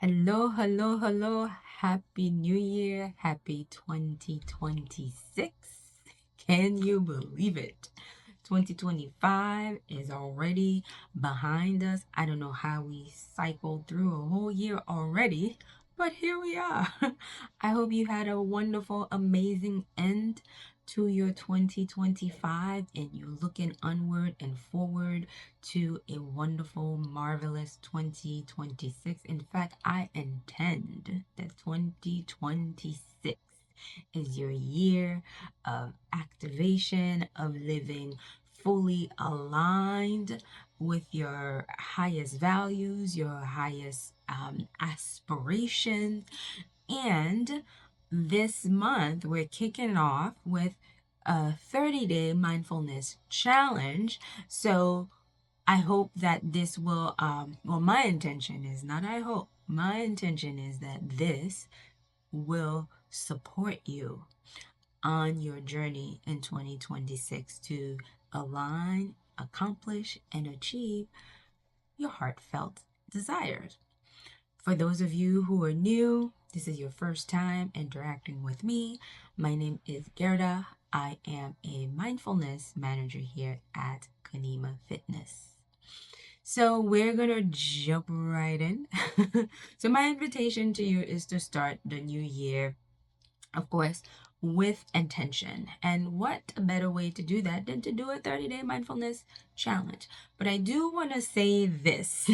Hello, hello, hello. Happy New Year. Happy 2026. Can you believe it? 2025 is already behind us. I don't know how we cycled through a whole year already, but here we are. I hope you had a wonderful, amazing end to your 2025 and you're looking onward and forward to a wonderful, marvelous 2026. In fact, I intend that 2026 is your year of activation, of living fully aligned with your highest values, your highest aspirations. And this month, we're kicking off with a 30-day mindfulness challenge. So I hope that this will, well, my intention is not I hope, my intention is that this will support you on your journey in 2026 to align, accomplish, and achieve your heartfelt desires. For those of you who are new, this is your first time interacting with me. My name is Guerda. I am a mindfulness manager here at Kanima Fitness. So we're gonna jump right in. So my invitation to you is to start the new year, of course, with intention. And what a better way to do that than to do a 30-day mindfulness challenge? But I do want to say this.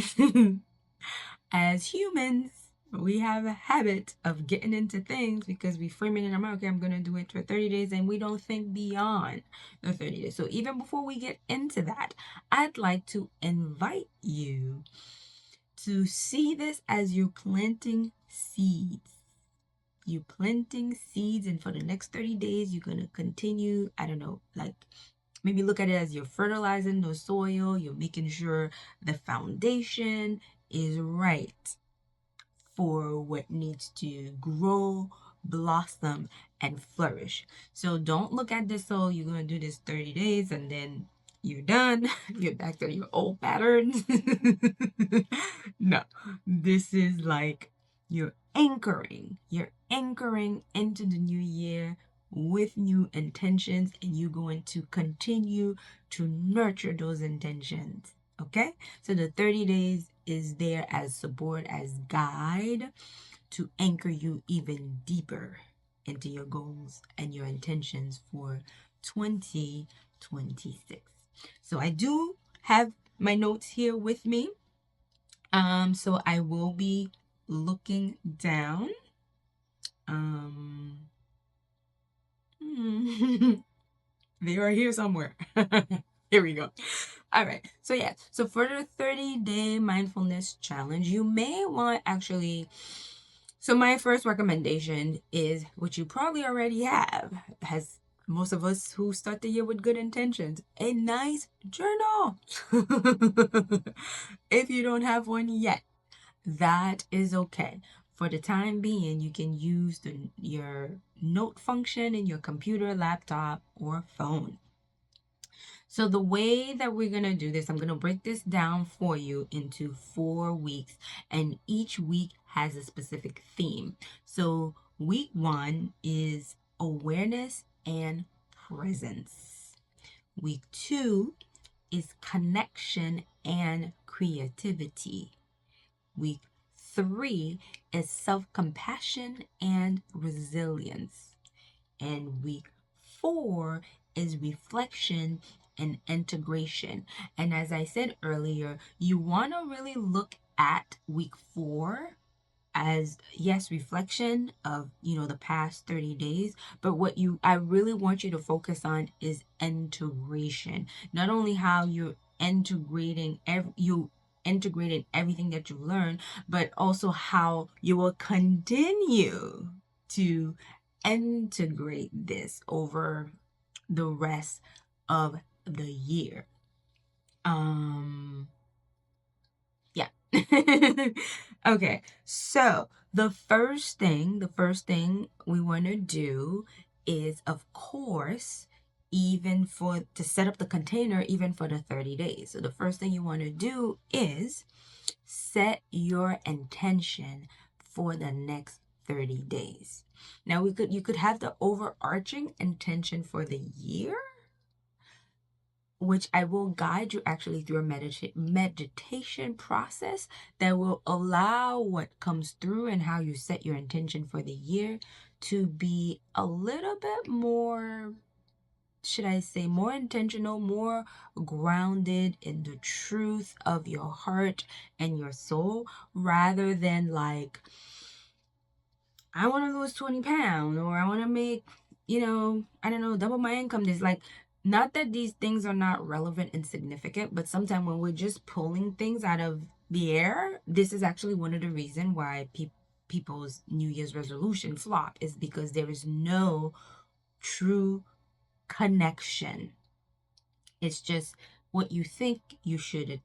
As humans, we have a habit of getting into things because we frame it in our mind, okay, I'm going to do it for 30 days, and we don't think beyond the 30 days. So even before we get into that, I'd like to invite you to see this as you planting seeds. You planting seeds, and for the next 30 days, you're going to continue, I don't know, like maybe look at it as you're fertilizing the soil, you're making sure the foundation is right for what needs to grow, blossom, and flourish. So don't look at this, so you're going to do this 30 days and then you're done. You're back to your old patterns. No, this is like you're anchoring. You're anchoring into the new year with new intentions, and you're going to continue to nurture those intentions. Okay? So the 30 days is there as support, as guide to anchor you even deeper into your goals and your intentions for 2026. So I do have my notes here with me. So I will be looking down. They are here somewhere. Here we go. All right. So yeah. So for the 30-day mindfulness challenge, you may want actually. So my first recommendation is what you probably already have, has most of us who start the year with good intentions, a nice journal. If you don't have one yet, that is okay. For the time being, you can use your note function in your computer, laptop, or phone. So the way that we're going to do this, I'm going to break this down for you into 4 weeks, and each week has a specific theme. So week 1 is awareness and presence. Week 2 is connection and creativity. Week 3 is self-compassion and resilience. And week 4 is reflection and integration. And as I said earlier, you want to really look at week 4 as, yes, reflection of the past 30 days, but what I really want you to focus on is integration. Not only how you're integrating everything that you learn, but also how you will continue to integrate this over the rest of the year. Yeah. Okay. So the first thing we want to do is, of course, even to set up the container, even for the 30 days. So the first thing you want to do is set your intention for the next 30 days. Now you could have the overarching intention for the year, which I will guide you actually through a meditation process that will allow what comes through and how you set your intention for the year to be a little bit more, should I say, more intentional, more grounded in the truth of your heart and your soul, rather than like, I want to lose 20 pounds, or I want to make, I don't know, double my income. There's like, not that these things are not relevant and significant, but sometimes when we're just pulling things out of the air, this is actually one of the reasons why people's New Year's resolution flop, is because there is no true connection. It's just what you think you should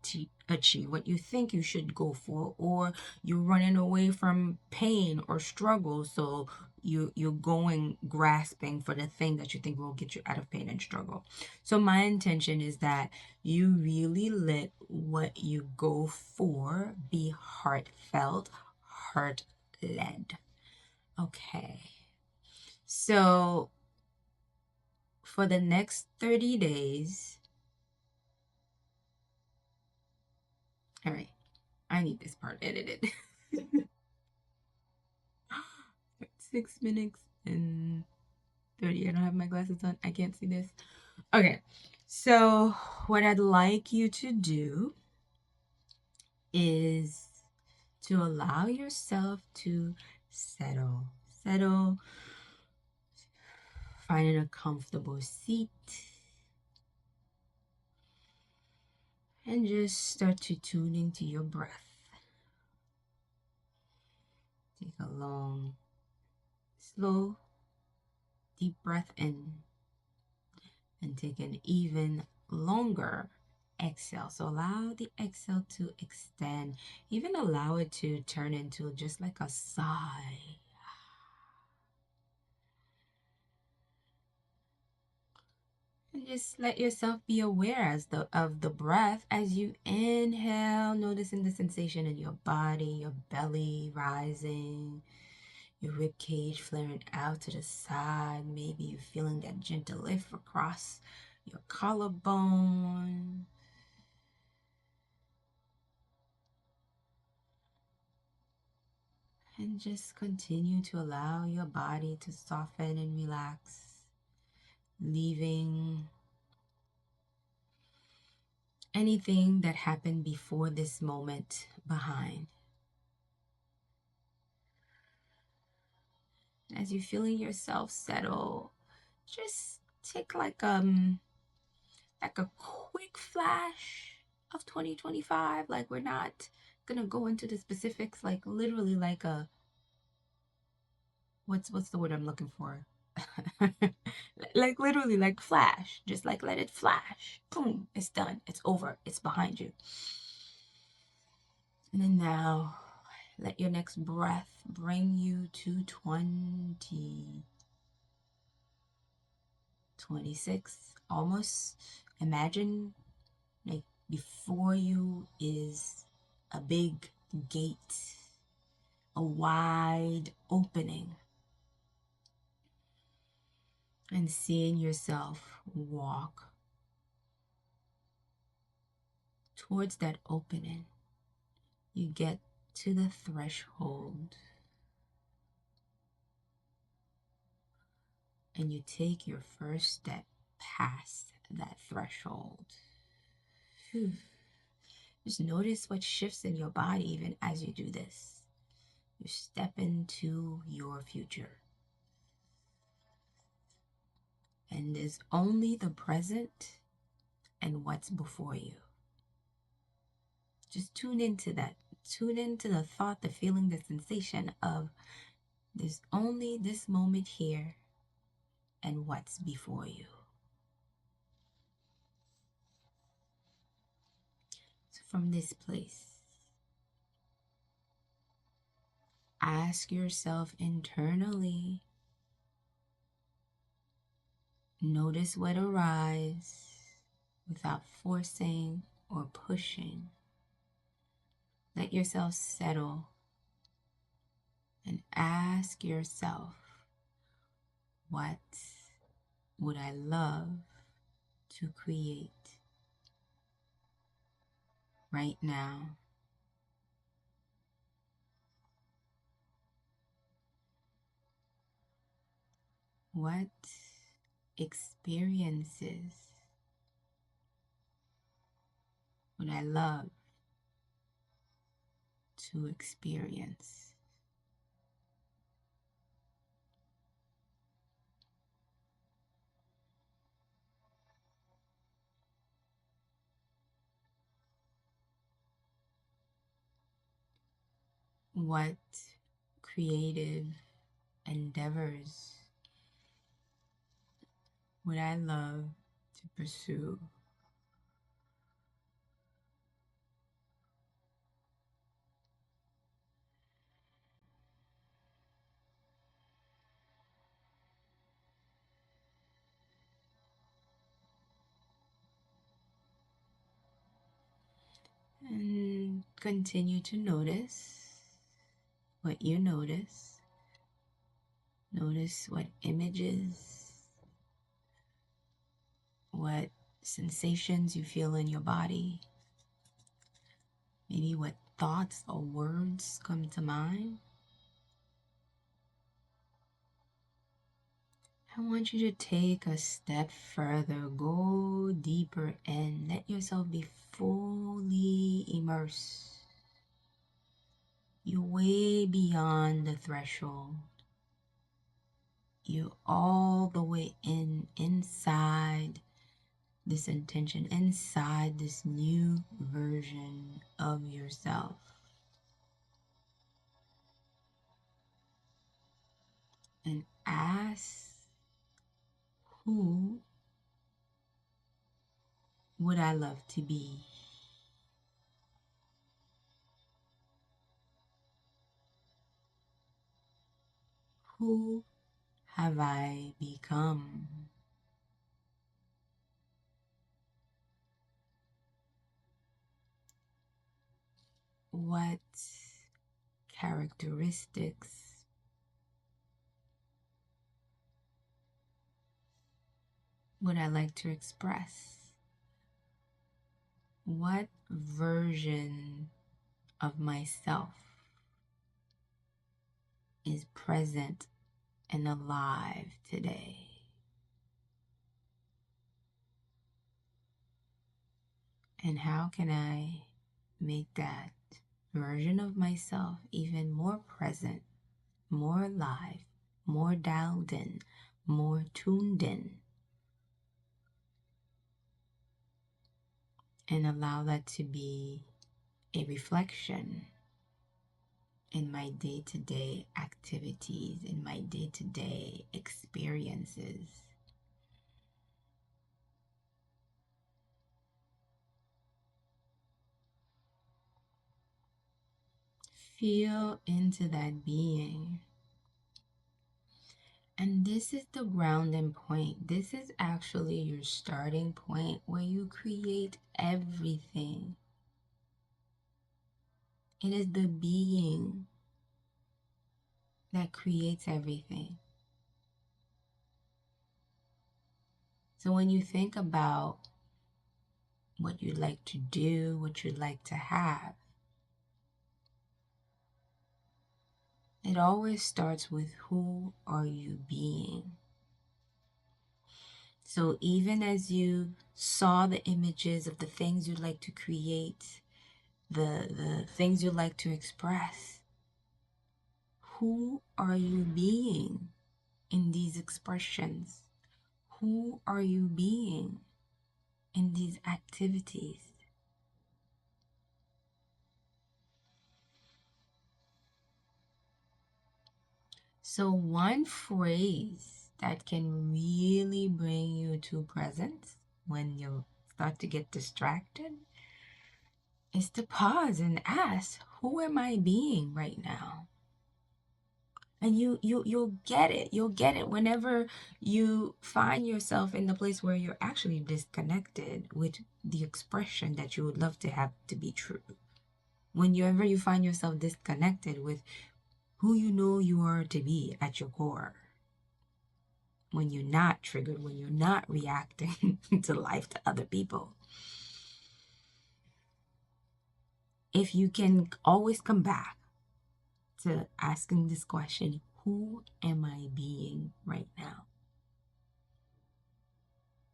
achieve, what you think you should go for, or you're running away from pain or struggle, so you're going grasping for the thing that you think will get you out of pain and struggle. So my intention is that you really let what you go for be heartfelt, heart led. Okay. So for the next 30 days, all right, I need this part edited. 6 minutes and 30. I don't have my glasses on. I can't see this. Okay. So, what I'd like you to do is to allow yourself to settle. Settle, finding a comfortable seat, and just start to tune into your breath. Take a long, slow, deep breath in, and take an even longer exhale. So allow the exhale to extend, even allow it to turn into just like a sigh. And just let yourself be aware of the breath as you inhale, noticing the sensation in your body, your belly rising, your rib cage flaring out to the side. Maybe you're feeling that gentle lift across your collarbone. And just continue to allow your body to soften and relax, leaving anything that happened before this moment behind. As you're feeling yourself settle, just take like a quick flash of 2025. Like, we're not gonna go into the specifics, like literally like a, what's the word I'm looking for? Like literally like flash. Just like let it flash. Boom, it's done. It's over. It's behind you. And then now let your next breath bring you to 20, 26. Almost imagine like before you is a big gate, a wide opening, and seeing yourself walk towards that opening. You get to the threshold and you take your first step past that threshold. Whew. Just notice what shifts in your body even as you do this. You step into your future. And there's only the present and what's before you. Just tune into that. Tune into the thought, the feeling, the sensation of there's only this moment here and what's before you. So from this place, ask yourself internally, notice what arises without forcing or pushing. Let yourself settle and ask yourself, what would I love to create right now? What experiences would I love to experience? What creative endeavors would I love to pursue? And continue to notice what you notice. Notice what images, what sensations you feel in your body. Maybe what thoughts or words come to mind. I want you to take a step further, go deeper in, let yourself be fully immersed. You're way beyond the threshold. You're all the way inside this intention, inside this new version of yourself. And ask, who would I love to be? Who have I become? What characteristics would I like to express? What version of myself is present and alive today? And how can I make that version of myself even more present, more alive, more dialed in, more tuned in, and allow that to be a reflection in my day-to-day activities, in my day-to-day experiences? Feel into that being. And this is the grounding point. This is actually your starting point where you create everything. It is the being that creates everything. So when you think about what you'd like to do, what you'd like to have, it always starts with, who are you being? So even as you saw the images of the things you'd like to create, the things you'd like to express, who are you being in these expressions? Who are you being in these activities? So one phrase that can really bring you to presence when you start to get distracted is to pause and ask, who am I being right now? And you'll get it. You'll get it whenever you find yourself in the place where you're actually disconnected with the expression that you would love to have to be true. Whenever you find yourself disconnected with who you know you are to be at your core. When you're not triggered, when you're not reacting to life, to other people. If you can always come back to asking this question, who am I being right now?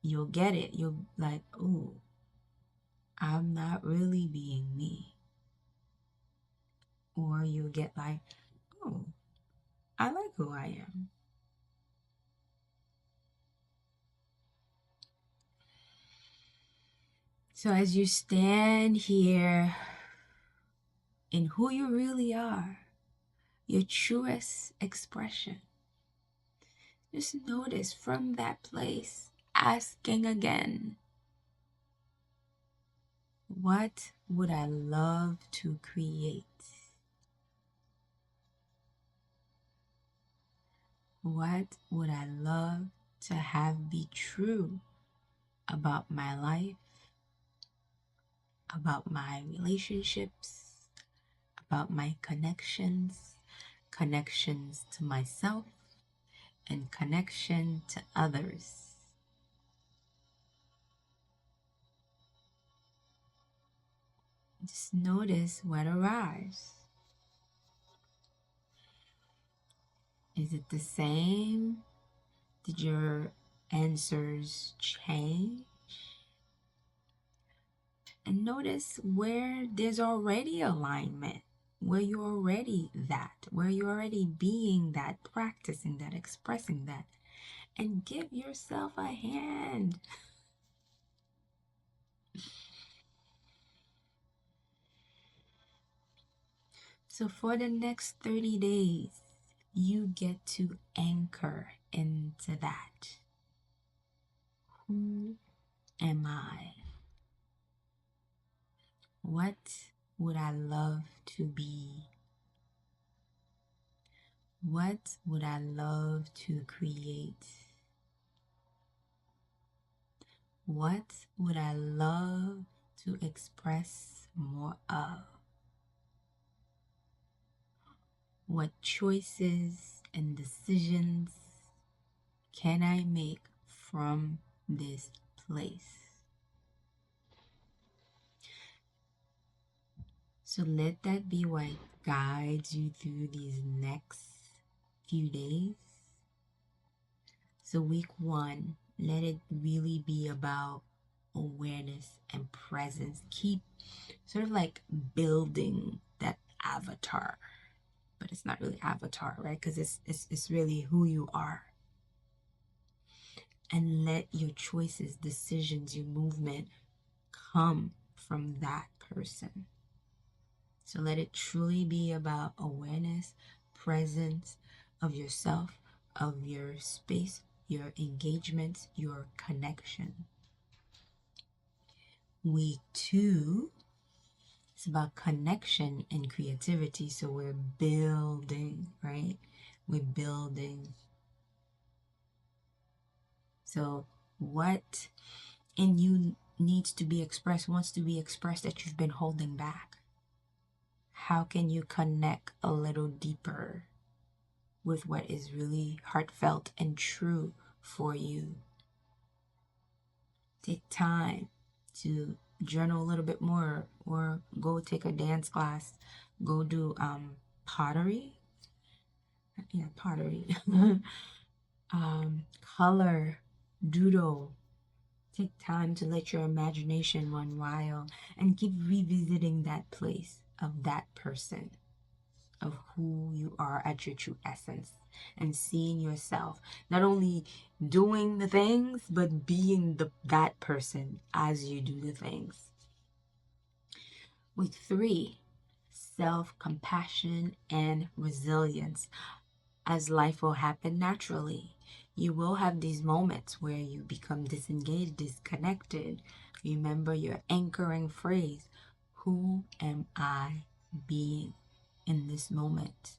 You'll get it. You'll like, oh, I'm not really being me. Or you'll get like, oh, I like who I am. So as you stand here in who you really are, your truest expression, just notice from that place, asking again, what would I love to create? What would I love to have be true about my life, about my relationships, about my connections, connections to myself, and connection to others? Just notice what arrives. Is it the same? Did your answers change? And notice where there's already alignment, where you're already that, where you're already being that, practicing that, expressing that. And give yourself a hand. So for the next 30 days, you get to anchor into that. Who am I? What would I love to be? What would I love to create? What would I love to express more of? What choices and decisions can I make from this place? So let that be what guides you through these next few days. So week 1, let it really be about awareness and presence. Keep sort of like building that avatar, but it's not really avatar, right? Because it's really who you are. And let your choices, decisions, your movement come from that person. So let it truly be about awareness, presence of yourself, of your space, your engagements, your connection. Week 2 is about connection and creativity. So we're building, right? We're building. So what in you needs to be expressed, wants to be expressed that you've been holding back? How can you connect a little deeper with what is really heartfelt and true for you? Take time to journal a little bit more, or go take a dance class, go do pottery. Yeah, pottery. Color, doodle. Take time to let your imagination run wild and keep revisiting that place of that person, of who you are at your true essence, and seeing yourself not only doing the things but being that person as you do the things. Week 3, self-compassion and resilience. As life will happen naturally, you will have these moments where you become disengaged, disconnected. Remember your anchoring phrase, who am I being in this moment?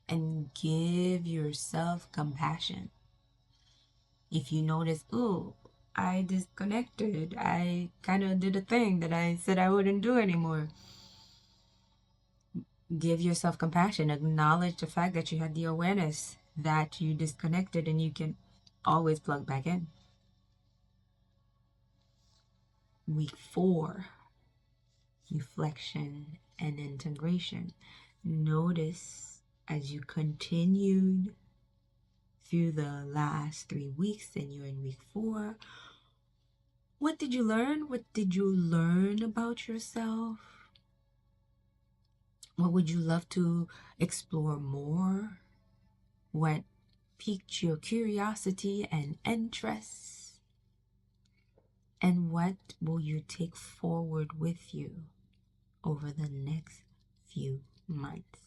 And give yourself compassion. If you notice, oh, I disconnected, I kind of did a thing that I said I wouldn't do anymore, Give yourself compassion. Acknowledge the fact that you had the awareness that you disconnected and you can always plug back in. Week 4, reflection and integration. Notice as you continued through the last 3 weeks and you're in week 4, what did you learn? What did you learn about yourself? What would you love to explore more? What piqued your curiosity and interest? And what will you take forward with you over the next few months?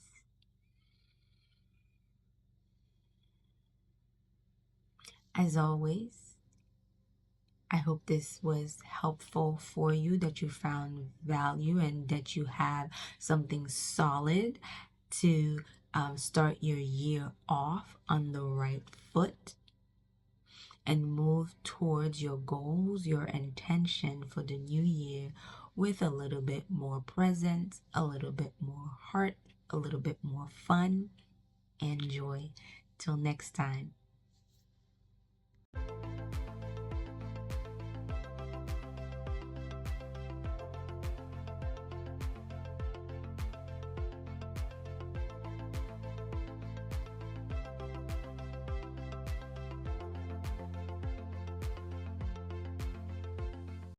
As always, I hope this was helpful for you, that you found value, and that you have something solid to start your year off on the right foot and move towards your goals, your intention for the new year with a little bit more presence, a little bit more heart, a little bit more fun and joy. Till next time.